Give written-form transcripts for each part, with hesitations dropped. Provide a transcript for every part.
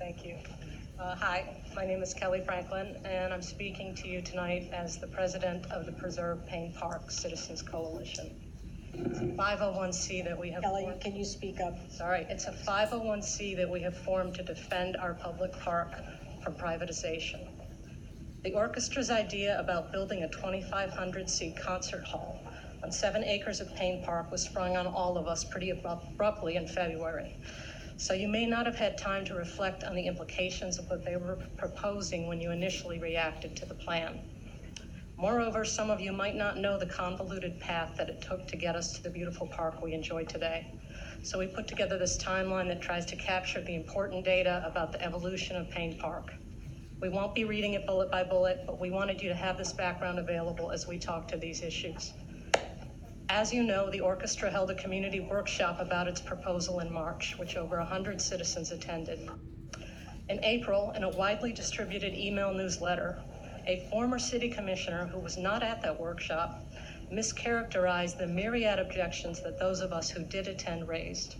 Thank you. Hi, my name is Kelly Franklin, and I'm speaking to you tonight as the president of the Preserve Payne Park Citizens Coalition. It's a 501c that we have Kelly, formed. can you speak up? Sorry, it's a 501c that we have formed to defend our public park from privatization. The orchestra's idea about building a 2,500-seat concert hall on 7 acres of Payne Park was sprung on all of us pretty abruptly in February. So you may not have had time to reflect on the implications of what they were proposing when you initially reacted to the plan. Moreover, some of you might not know the convoluted path that it took to get us to the beautiful park we enjoy today. So we put together this timeline that tries to capture the important data about the evolution of Payne Park. We won't be reading it bullet by bullet, but we wanted you to have this background available as we talk to these issues. As you know, the orchestra held a community workshop about its proposal in March, which over 100 citizens attended. In April, in a widely distributed email newsletter, a former city commissioner who was not at that workshop mischaracterized the myriad objections that those of us who did attend raised.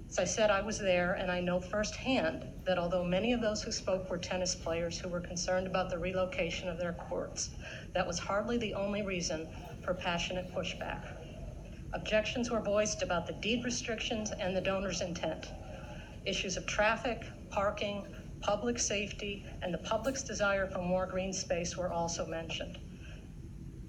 As I said, I was there, and I know firsthand that although many of those who spoke were tennis players who were concerned about the relocation of their courts, that was hardly the only reason for passionate pushback. Objections were voiced about the deed restrictions and the donor's intent. Issues of traffic, parking, public safety, and the public's desire for more green space were also mentioned.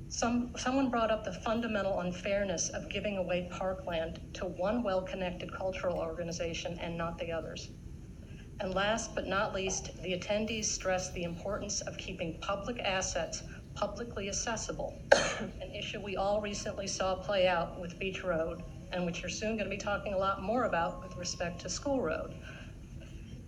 Someone brought up the fundamental unfairness of giving away parkland to one well-connected cultural organization and not the others. And last but not least, the attendees stressed the importance of keeping public assets publicly accessible, an issue we all recently saw play out with Beach Road, and which you're soon going to be talking a lot more about with respect to School Road.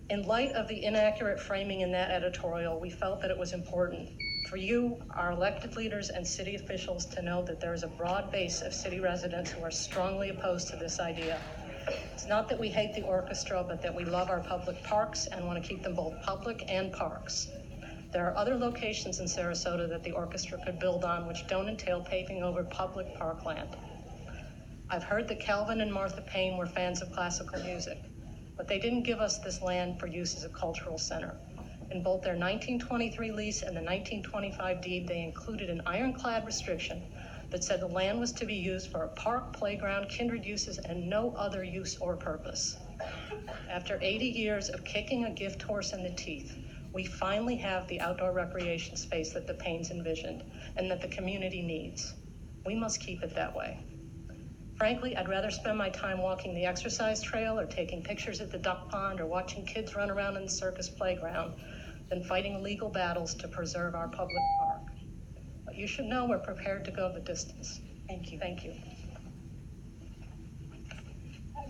In light of the inaccurate framing in that editorial, we felt that it was important for you, our elected leaders and city officials, to know that there is a broad base of city residents who are strongly opposed to this idea. It's not that we hate the orchestra, but that we love our public parks and want to keep them both public and parks. There are other locations in Sarasota that the orchestra could build on which don't entail paving over public parkland. I've heard that Calvin and Martha Payne were fans of classical music, but they didn't give us this land for use as a cultural center. In both their 1923 lease and the 1925 deed, they included an ironclad restriction that said the land was to be used for a park, playground, kindred uses, and no other use or purpose. After 80 years of kicking a gift horse in the teeth, we finally have the outdoor recreation space that the Paynes envisioned and that the community needs. We must keep it that way. Frankly, I'd rather spend my time walking the exercise trail or taking pictures at the duck pond or watching kids run around in the circus playground than fighting legal battles to preserve our public park. But you should know we're prepared to go the distance. Thank you. Thank you.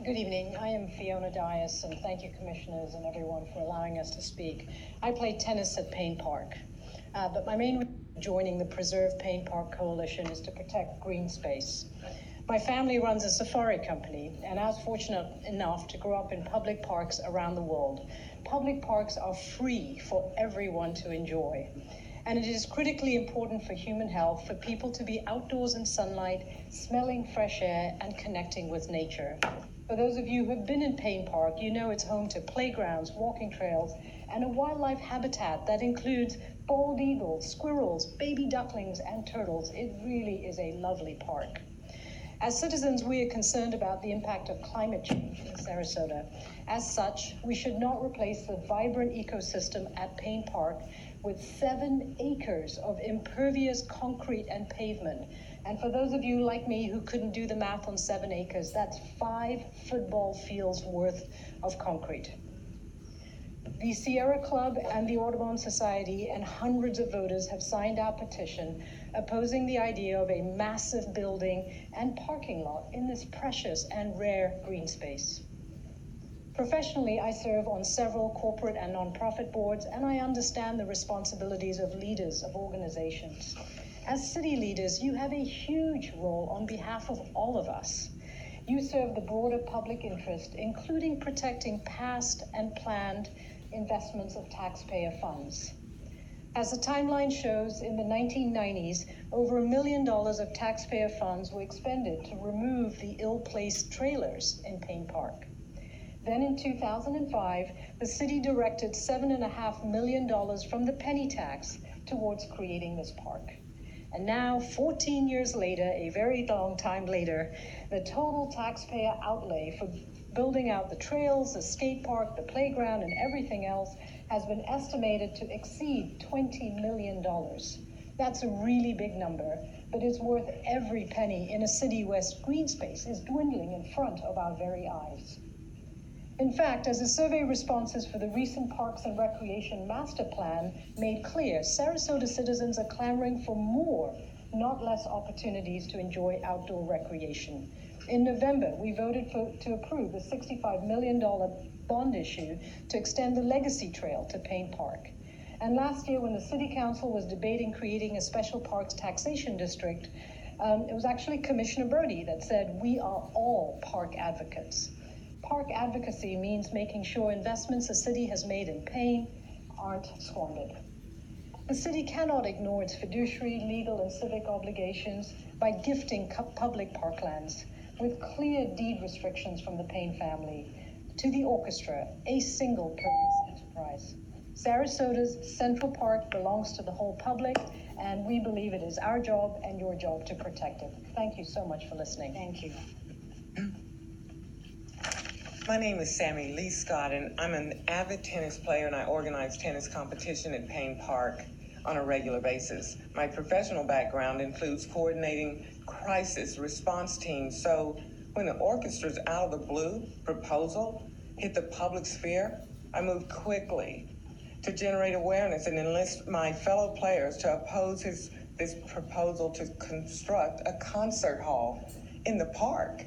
Good evening. I am Fiona Dias, and thank you, commissioners and everyone, for allowing us to speak. I played tennis at Payne Park, but my main reason for joining the Preserve Payne Park Coalition is to protect green space. My family runs a safari company, and I was fortunate enough to grow up in public parks around the world. Public parks are free for everyone to enjoy, and it is critically important for human health for people to be outdoors in sunlight, smelling fresh air, and connecting with nature. For those of you who have been in Payne Park, you know it's home to playgrounds, walking trails, and a wildlife habitat that includes bald eagles, squirrels, baby ducklings, and turtles. It really is a lovely park. As citizens, we are concerned about the impact of climate change in Sarasota. As such, we should not replace the vibrant ecosystem at Payne Park with 7 acres of impervious concrete and pavement. And for those of you like me who couldn't do the math on 7 acres, that's 5 football fields worth of concrete. The Sierra Club and the Audubon Society and hundreds of voters have signed our petition opposing the idea of a massive building and parking lot in this precious and rare green space. Professionally, I serve on several corporate and nonprofit boards, and I understand the responsibilities of leaders of organizations. As city leaders, you have a huge role on behalf of all of us. You serve the broader public interest, including protecting past and planned investments of taxpayer funds. As the timeline shows, in the 1990s, over $1 million of taxpayer funds were expended to remove the ill-placed trailers in Payne Park. Then in 2005, the city directed $7.5 million from the penny tax towards creating this park. And now, 14 years later, a very long time later, the total taxpayer outlay for building out the trails, the skate park, the playground, and everything else has been estimated to exceed $20 million. That's a really big number, but it's worth every penny in a city where green space is dwindling in front of our very eyes. In fact, as the survey responses for the recent Parks and Recreation Master Plan made clear, Sarasota citizens are clamoring for more, not less, opportunities to enjoy outdoor recreation. In November, we voted to approve the $65 million bond issue to extend the Legacy Trail to Payne Park. And last year, when the City Council was debating creating a special parks taxation district, it was actually Commissioner Brody that said, "We are all park advocates." Park advocacy means making sure investments the city has made in Payne aren't squandered. The city cannot ignore its fiduciary, legal, and civic obligations by gifting public parklands with clear deed restrictions from the Payne family to the orchestra, a single-purpose enterprise. Sarasota's Central Park belongs to the whole public, and we believe it is our job and your job to protect it. Thank you so much for listening. Thank you. My name is Sammy Lee Scott, and I'm an avid tennis player, and I organize tennis competition at Payne Park on a regular basis. My professional background includes coordinating crisis response teams, so when the orchestra's out of the blue proposal hit the public sphere, I moved quickly to generate awareness and enlist my fellow players to oppose this proposal to construct a concert hall in the park.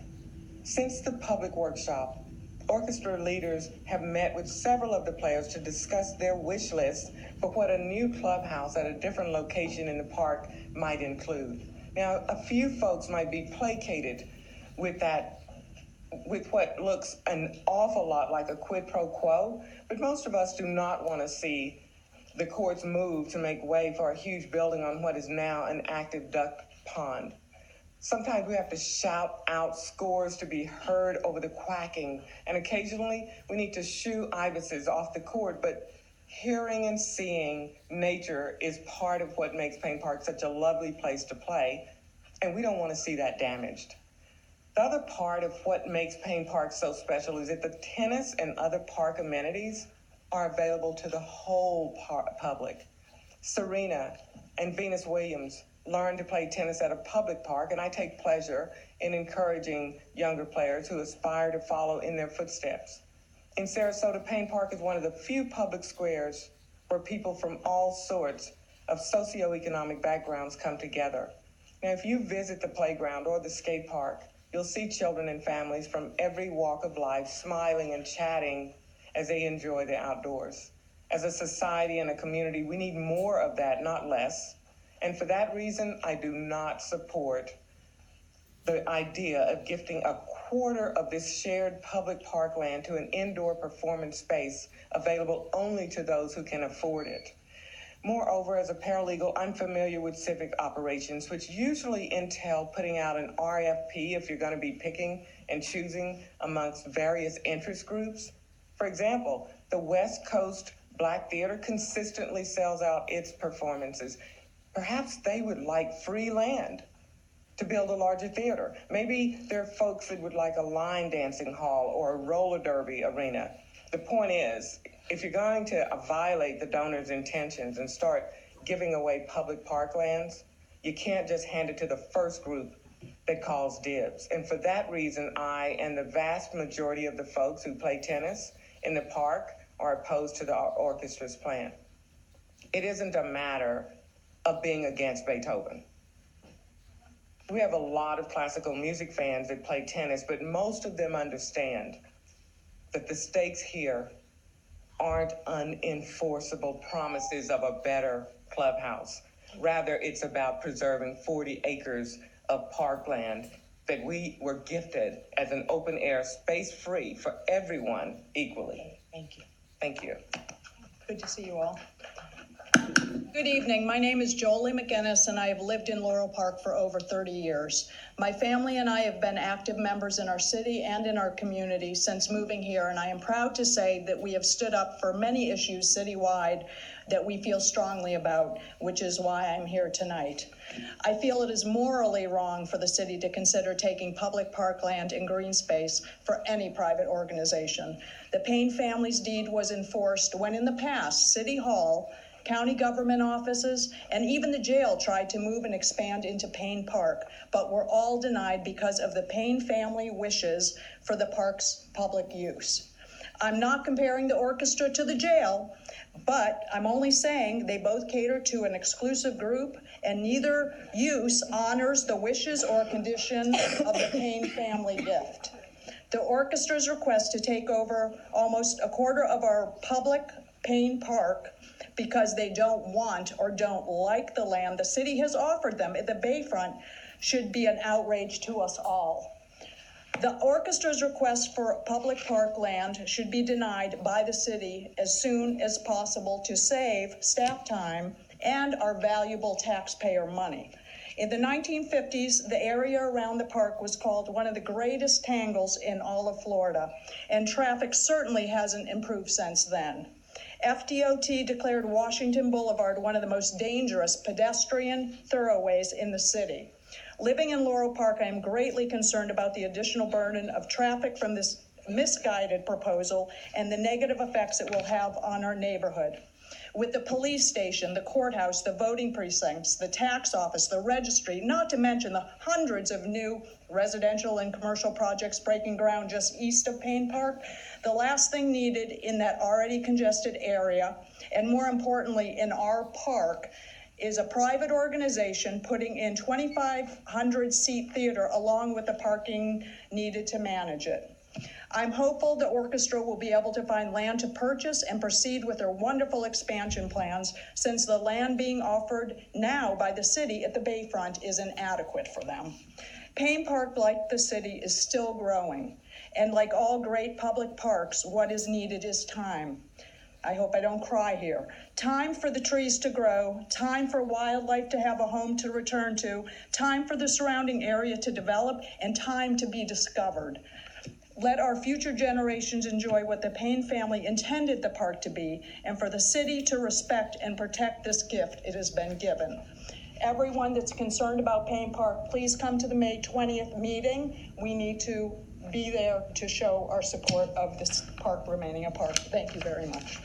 Since the public workshop, orchestra leaders have met with several of the players to discuss their wish list for what a new clubhouse at a different location in the park might include. Now, a few folks might be placated with what looks an awful lot like a quid pro quo, but most of us do not want to see the courts move to make way for a huge building on what is now an active duck pond. Sometimes we have to shout out scores to be heard over the quacking, and occasionally we need to shoo ibises off the court, but hearing and seeing nature is part of what makes Payne Park such a lovely place to play, and we don't want to see that damaged. The other part of what makes Payne Park so special is that the tennis and other park amenities are available to the whole public. Serena and Venus Williams learn to play tennis at a public park, and I take pleasure in encouraging younger players who aspire to follow in their footsteps. In Sarasota, Payne Park is one of the few public squares where people from all sorts of socioeconomic backgrounds come together. Now, if you visit the playground or the skate park, you'll see children and families from every walk of life smiling and chatting as they enjoy the outdoors. As a society and a community, we need more of that, not less. And for that reason, I do not support the idea of gifting a quarter of this shared public parkland to an indoor performance space available only to those who can afford it. Moreover, as a paralegal, I'm familiar with civic operations, which usually entail putting out an RFP if you're going to be picking and choosing amongst various interest groups. For example, the West Coast Black Theater consistently sells out its performances. Perhaps they would like free land to build a larger theater. Maybe there are folks that would like a line dancing hall or a roller derby arena. The point is, if you're going to violate the donor's intentions and start giving away public parklands, you can't just hand it to the first group that calls dibs. And for that reason, I and the vast majority of the folks who play tennis in the park are opposed to the orchestra's plan. It isn't a matter of being against Beethoven. We have a lot of classical music fans that play tennis, but most of them understand that the stakes here aren't unenforceable promises of a better clubhouse. Rather, it's about preserving 40 acres of parkland that we were gifted as an open air space free for everyone equally. Thank you. Thank you. Good to see you all. Good evening. My name is Jolie McGinnis, and I have lived in Laurel Park for over 30 years. My family and I have been active members in our city and in our community since moving here, and I am proud to say that we have stood up for many issues citywide that we feel strongly about, which is why I'm here tonight. I feel it is morally wrong for the city to consider taking public parkland and green space for any private organization. The Payne family's deed was enforced when in the past, City Hall, county government offices, and even the jail tried to move and expand into Payne Park, but were all denied because of the Payne family wishes for the park's public use. I'm not comparing the orchestra to the jail, but I'm only saying they both cater to an exclusive group, and neither use honors the wishes or condition of the Payne family gift. The orchestra's request to take over almost a quarter of our public Payne Park because they don't want or don't like the land the city has offered them at the Bayfront should be an outrage to us all. The orchestra's request for public park land should be denied by the city as soon as possible to save staff time and our valuable taxpayer money. In the 1950s, the area around the park was called one of the greatest tangles in all of Florida, and traffic certainly hasn't improved since then. FDOT declared Washington Boulevard one of the most dangerous pedestrian thoroughways in the city. Living in Laurel Park, I am greatly concerned about the additional burden of traffic from this misguided proposal and the negative effects it will have on our neighborhood. With the police station, the courthouse, the voting precincts, the tax office, the registry, not to mention the hundreds of new residential and commercial projects breaking ground just east of Payne Park, the last thing needed in that already congested area, and more importantly in our park, is a private organization putting in 2,500-seat theater along with the parking needed to manage it. I'm hopeful the orchestra will be able to find land to purchase and proceed with their wonderful expansion plans, since the land being offered now by the city at the Bayfront is inadequate for them. Payne Park, like the city, is still growing. And like all great public parks, what is needed is time. I hope I don't cry here. Time for the trees to grow, time for wildlife to have a home to return to, time for the surrounding area to develop, and time to be discovered. Let our future generations enjoy what the Payne family intended the park to be, and for the city to respect and protect this gift it has been given. Everyone that's concerned about Payne Park, please come to the May 20th meeting. We need to be there to show our support of this park remaining a park. Thank you very much.